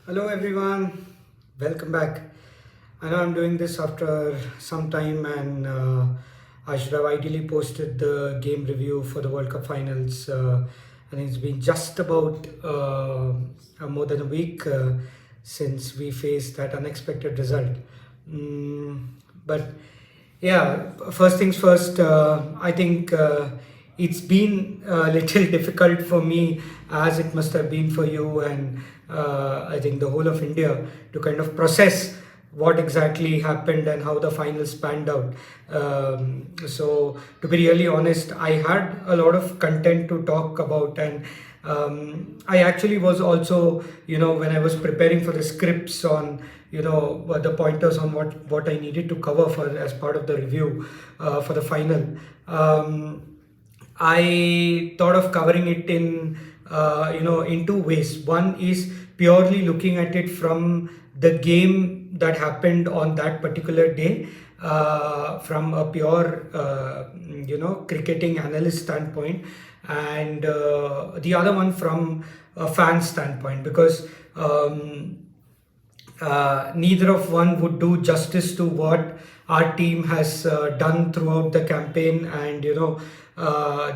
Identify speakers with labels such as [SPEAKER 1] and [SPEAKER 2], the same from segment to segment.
[SPEAKER 1] Hello everyone, welcome back. I know I'm doing this after some time and I should have ideally posted the game review for the World Cup finals and it's been just about more than a week since we faced that unexpected result. Mm, but yeah, first things first, I think it's been a little difficult for me as it must have been for you and I think the whole of India to kind of process what exactly happened and how the finals panned out. So, to be really honest, I had a lot of content to talk about, and I actually was also, when I was preparing for the scripts on, the pointers on what I needed to cover for as part of the review for the final. I thought of covering it in two ways. One is purely looking at it from the game that happened on that particular day, from a pure, cricketing analyst standpoint, and the other one from a fan standpoint, because neither of one would do justice to what our team has done throughout the campaign, and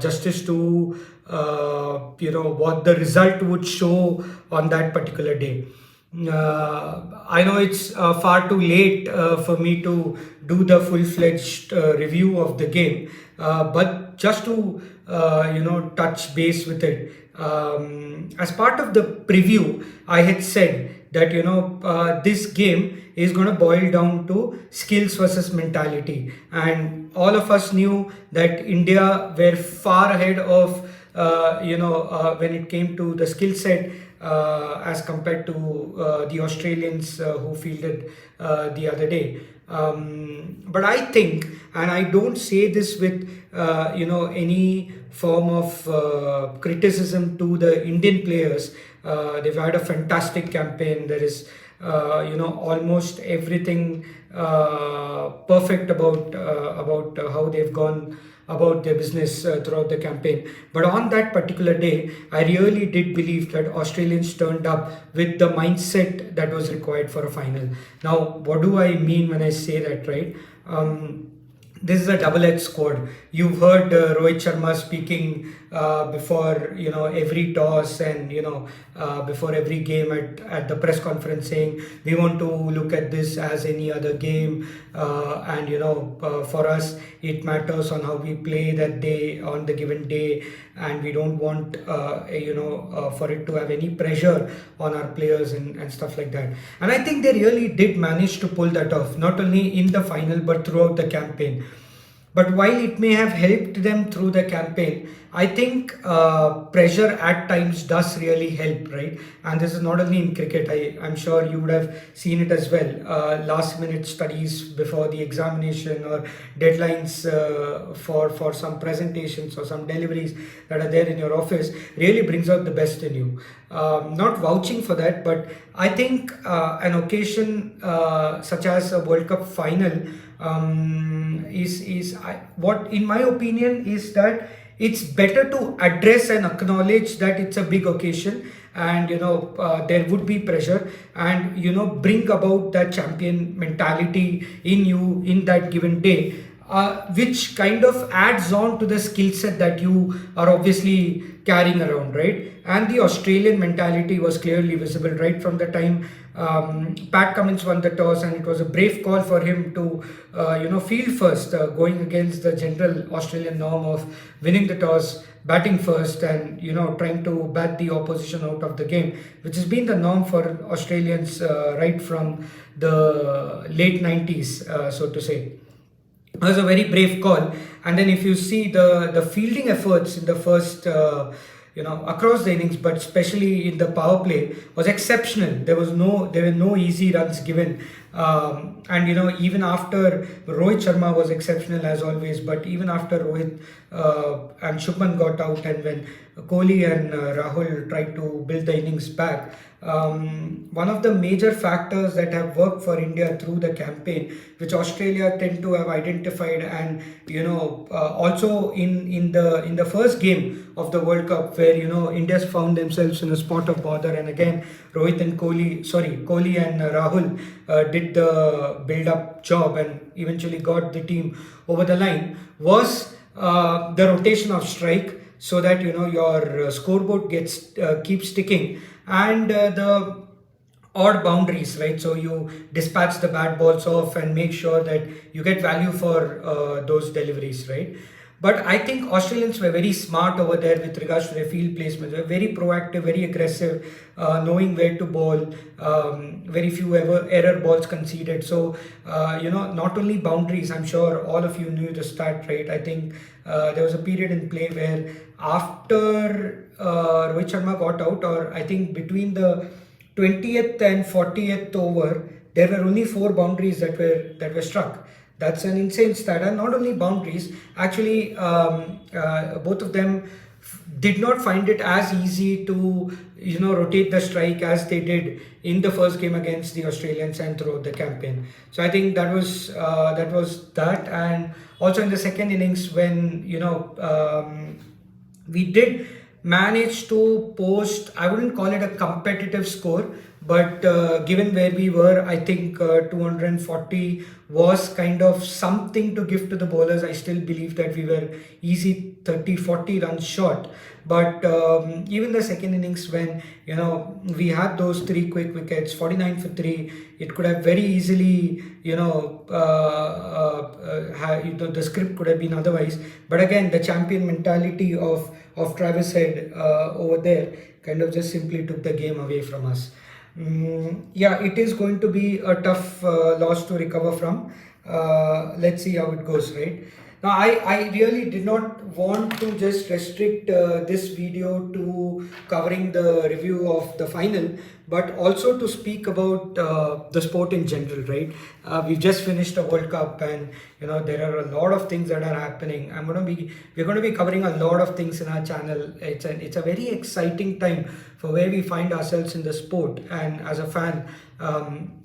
[SPEAKER 1] justice to what the result would show on that particular day. I know it's far too late for me to do the full-fledged review of the game, but just to touch base with it. As part of the preview, I had said that this game is going to boil down to skills versus mentality, and all of us knew that India were far ahead of when it came to the skill set as compared to the Australians who fielded the other day. But I think, and I don't say this with any form of criticism to the Indian players. They've had a fantastic campaign. There is almost everything perfect about how they've gone about their business throughout the campaign. But on that particular day, I really did believe that Australians turned up with the mindset that was required for a final. Now, what do I mean when I say that, right? This is a double-edged sword. You've heard Rohit Sharma speaking before every toss, and before every game at the press conference, saying we want to look at this as any other game, and for us it matters on how we play that day on the given day, and we don't want for it to have any pressure on our players and stuff like that. And I think they really did manage to pull that off, not only in the final but throughout the campaign. But while it may have helped them through the campaign, I think pressure at times does really help, right? And this is not only in cricket. I'm sure you would have seen it as well. Last minute studies before the examination, or deadlines for some presentations or some deliveries that are there in your office, really brings out the best in you. Not vouching for that, but I think an occasion such as a World Cup final what in my opinion is that it's better to address and acknowledge that it's a big occasion, and there would be pressure, and bring about that champion mentality in you in that given day, which kind of adds on to the skill set that you are obviously carrying around, right? And the Australian mentality was clearly visible right from the time Pat Cummins won the toss, and it was a brave call for him to, field first, going against the general Australian norm of winning the toss, batting first, and trying to bat the opposition out of the game, which has been the norm for Australians right from the late 90s, so to say. It was a very brave call. And then if you see the fielding efforts in the first across the innings, but especially in the power play, was exceptional. There were no easy runs given, and even after Rohit Sharma was exceptional as always, but even after Rohit and Shubman got out, and when Kohli and Rahul tried to build the innings back, One of the major factors that have worked for India through the campaign, which Australia tend to have identified, and also in the first game of the World Cup, where India's found themselves in a spot of bother, and again Rohit and Kohli and Rahul did the build-up job and eventually got the team over the line, was the rotation of strike, so that your scoreboard gets keeps ticking, and the odd boundaries, right? So you dispatch the bad balls off and make sure that you get value for those deliveries, right? But I think Australians were very smart over there with regards to their field placement. They were very proactive, very aggressive, knowing where to ball. Very few error balls conceded. So, not only boundaries, I'm sure all of you knew the stat, right? I think there was a period in play where after Rohit Sharma got out, or I think between the 20th and 40th over, there were only four boundaries that were struck. That's an insane stat. And not only boundaries, actually, both of them did not find it as easy to rotate the strike as they did in the first game against the Australians and throughout the campaign. So I think that, and also in the second innings when we did manage to post, I wouldn't call it a competitive score, but given where we were, I think 240 was kind of something to give to the bowlers. I still believe that we were easy 30-40 runs short. But even the second innings, when we had those three quick wickets, 49 for 3, it could have very easily the script could have been otherwise. But again, the champion mentality of Travis Head over there kind of just simply took the game away from us. Yeah, it is going to be a tough loss to recover from. Let's see how it goes, right? Now, I really did not want to just restrict this video to covering the review of the final, but also to speak about the sport in general, right? We've just finished a World Cup, and there are a lot of things that are happening. We're going to be covering a lot of things in our channel. It's a very exciting time for where we find ourselves in the sport, and as a fan,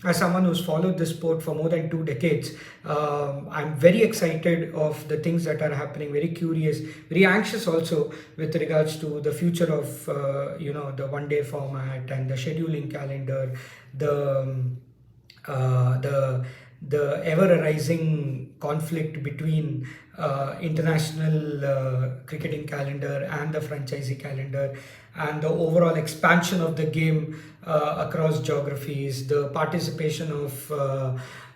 [SPEAKER 1] as someone who's followed this sport for more than 2 decades, I'm very excited of the things that are happening, very curious, very anxious also with regards to the future of the one-day format and the scheduling calendar, the ever-arising conflict between international cricketing calendar and the franchisee calendar, and the overall expansion of the game across geographies, the participation of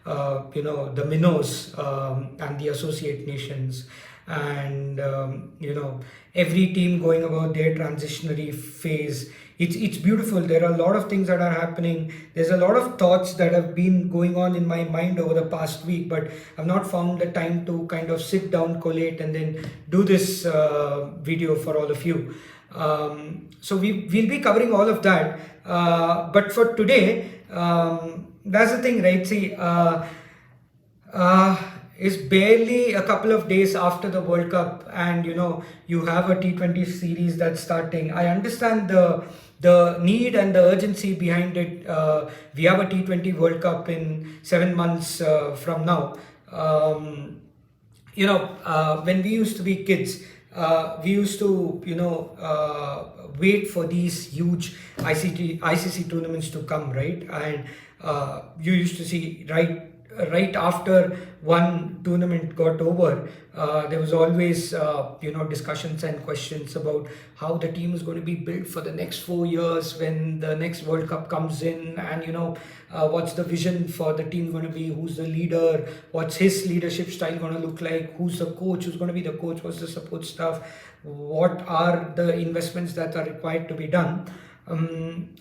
[SPEAKER 1] the minnows and the associate nations, and every team going about their transitionary phase. It's beautiful. There are a lot of things that are happening. There's a lot of thoughts that have been going on in my mind over the past week, but I've not found the time to kind of sit down, collate, and then do this video for all of you. So we'll be covering all of that. But for today, that's the thing, right? See, it's barely a couple of days after the World Cup, and you have a T20 series that's starting. I understand the need and the urgency behind it. We have a T20 World Cup in 7 months from now. When we used to be kids, we used to wait for these huge ICC tournaments to come, right? And you used to see right after one tournament got over, there was always discussions and questions about how the team is going to be built for the next 4 years when the next World Cup comes in, and what's the vision for the team going to be, who's the leader, what's his leadership style going to look like, who's the coach, who's going to be the coach, what's the support staff, what are the investments that are required to be done.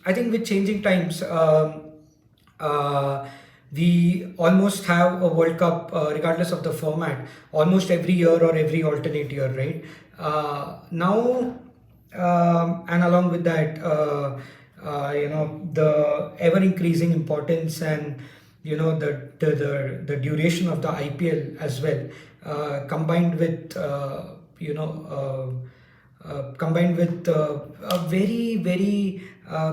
[SPEAKER 1] I think with changing times, we almost have a World Cup, regardless of the format, almost every year or every alternate year, right? Now, and along with that, the ever increasing importance and the duration of the IPL as well, combined with a very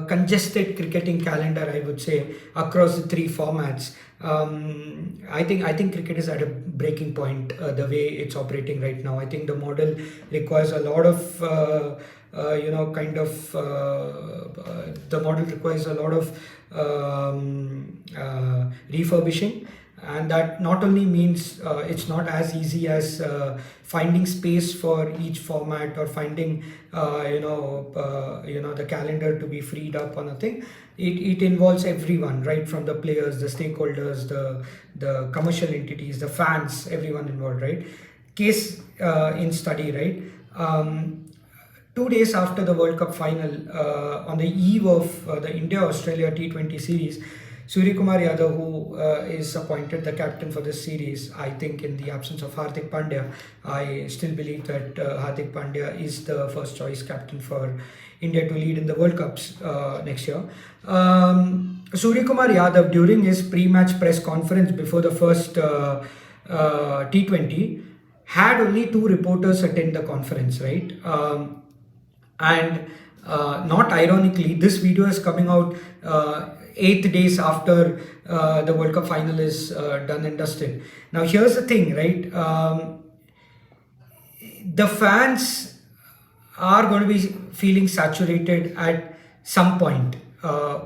[SPEAKER 1] congested cricketing calendar, I would say, across the three formats. I think cricket is at a breaking point the way it's operating right now. I think the model requires a lot of the model requires a lot of refurbishing, and that not only means it's not as easy as finding space for each format, or finding the calendar to be freed up on a thing. It involves everyone, right, from the players, the stakeholders, the commercial entities, the fans, everyone involved, right? Case in study, right? 2 days after the World Cup final, on the eve of the India-Australia T20 series, Suryakumar Yadav, who is appointed the captain for this series, I think in the absence of Hardik Pandya, I still believe that Hardik Pandya is the first choice captain for India to lead in the World Cups next year. Suryakumar Yadav, during his pre-match press conference before the first T20, had only 2 reporters attend the conference, right? And not ironically, this video is coming out 8 days after the World Cup final is done and dusted. Now, here's the thing, right? The fans are going to be feeling saturated at some point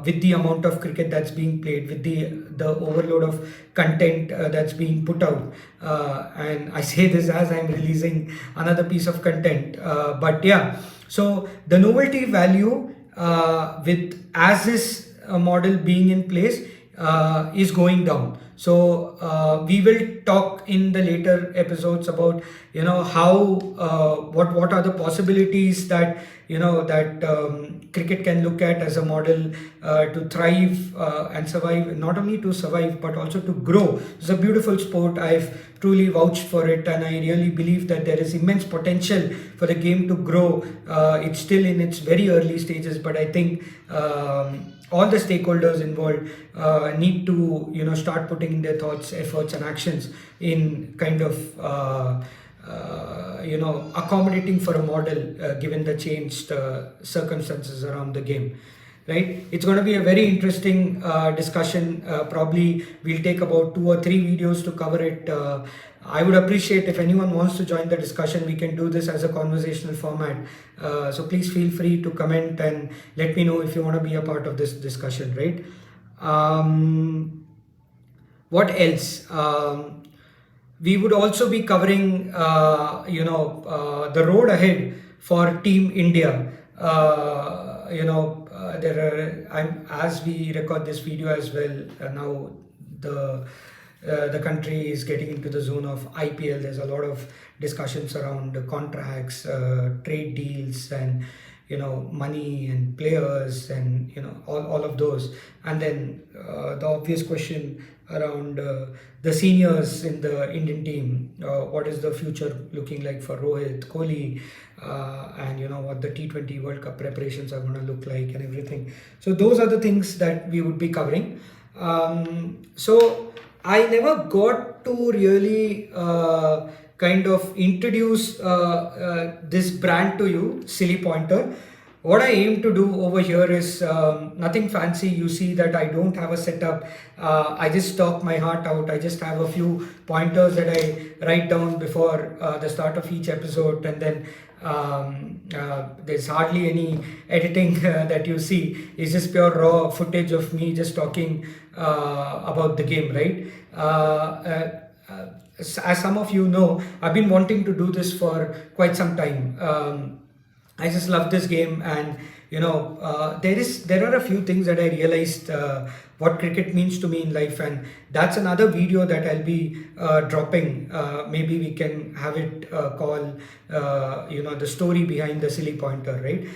[SPEAKER 1] with the amount of cricket that's being played, with the overload of content that's being put out. And I say this as I'm releasing another piece of content. But yeah, so the novelty value with as is a model being in place is going down. So we will talk in the later episodes about how what are the possibilities that cricket can look at as a model to thrive and survive, not only to survive but also to grow. It's a beautiful sport. I've truly vouched for it, and I really believe that there is immense potential for the game to grow. It's still in its very early stages, but I think all the stakeholders involved need to start putting in their thoughts, efforts and actions in kind of accommodating for a model given the changed circumstances around the game, right? It's going to be a very interesting discussion. Probably we'll take about 2 or 3 videos to cover it. I would appreciate if anyone wants to join the discussion. We can do this as a conversational format. So please feel free to comment and let me know if you want to be a part of this discussion, right? What else? We would also be covering, the road ahead for Team India. As we record this video as well, now the country is getting into the zone of IPL. There's a lot of discussions around the contracts, trade deals, and money and players, and all of those. And then the obvious question around the seniors in the Indian team. What is the future looking like for Rohit, Kohli, and what the T20 World Cup preparations are going to look like and everything. So those are the things that we would be covering. So I never got to really kind of introduce this brand to you, Silly Pointer. What I aim to do over here is nothing fancy. You see that I don't have a setup. I just talk my heart out. I just have a few pointers that I write down before the start of each episode, and then there's hardly any editing that you see. It's just pure raw footage of me just talking about the game, right? As some of you know, I've been wanting to do this for quite some time. I just love this game, and there are a few things that I realized what cricket means to me in life, and that's another video that I'll be dropping. Maybe we can have it called the story behind the Silly Pointer, right?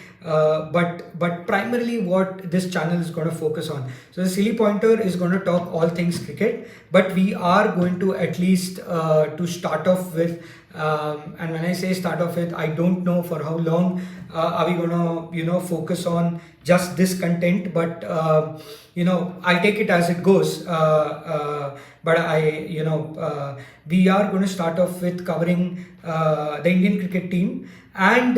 [SPEAKER 1] But primarily what this channel is going to focus on. So the Silly Pointer is going to talk all things cricket, but we are going to at least to start off with. And when I say start off with, I don't know for how long are we gonna focus on just this content, but I'll take it as it goes. But we are going to start off with covering the Indian cricket team, And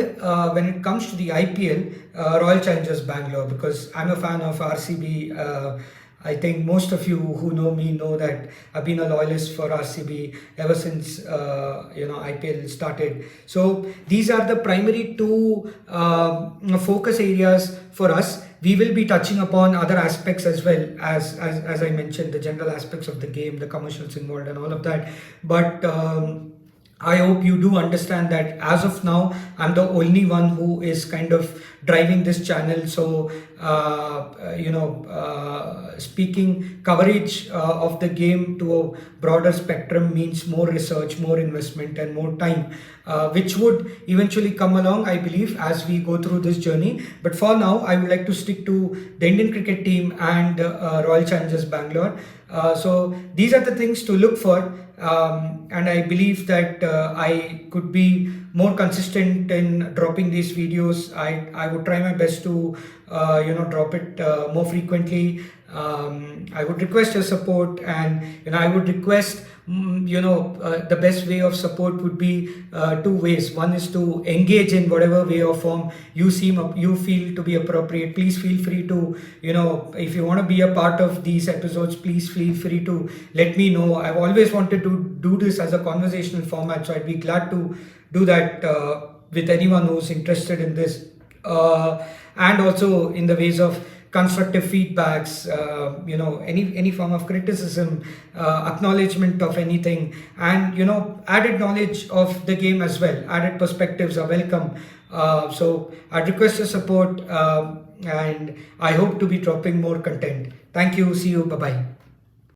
[SPEAKER 1] when it comes to the IPL, Royal Challengers Bangalore, because I'm a fan of RCB. I think most of you who know me know that I've been a loyalist for RCB ever since IPL started. So these are the primary two focus areas for us. We will be touching upon other aspects as well, as I mentioned, the general aspects of the game, the commercials involved, and all of that. But I hope you do understand that as of now, I'm the only one who is kind of driving this channel. So, speaking coverage of the game to a broader spectrum means more research, more investment, and more time, which would eventually come along, I believe, as we go through this journey. But for now, I would like to stick to the Indian cricket team and Royal Challengers Bangalore. So these are the things to look for. And I believe that I could be more consistent in dropping these videos. I would try my best to drop it more frequently. I would request your support, and I would request the best way of support would be two ways. One is to engage in whatever way or form you feel to be appropriate. Please feel free to, if you want to be a part of these episodes, please feel free to let me know. I've always wanted to do this as a conversational format, so I'd be glad to do that with anyone who's interested in this, and also in the ways of constructive feedbacks, any form of criticism, acknowledgement of anything, and added knowledge of the game as well. Added perspectives are welcome. So I'd request your support, and I hope to be dropping more content. Thank you. See you. Bye bye.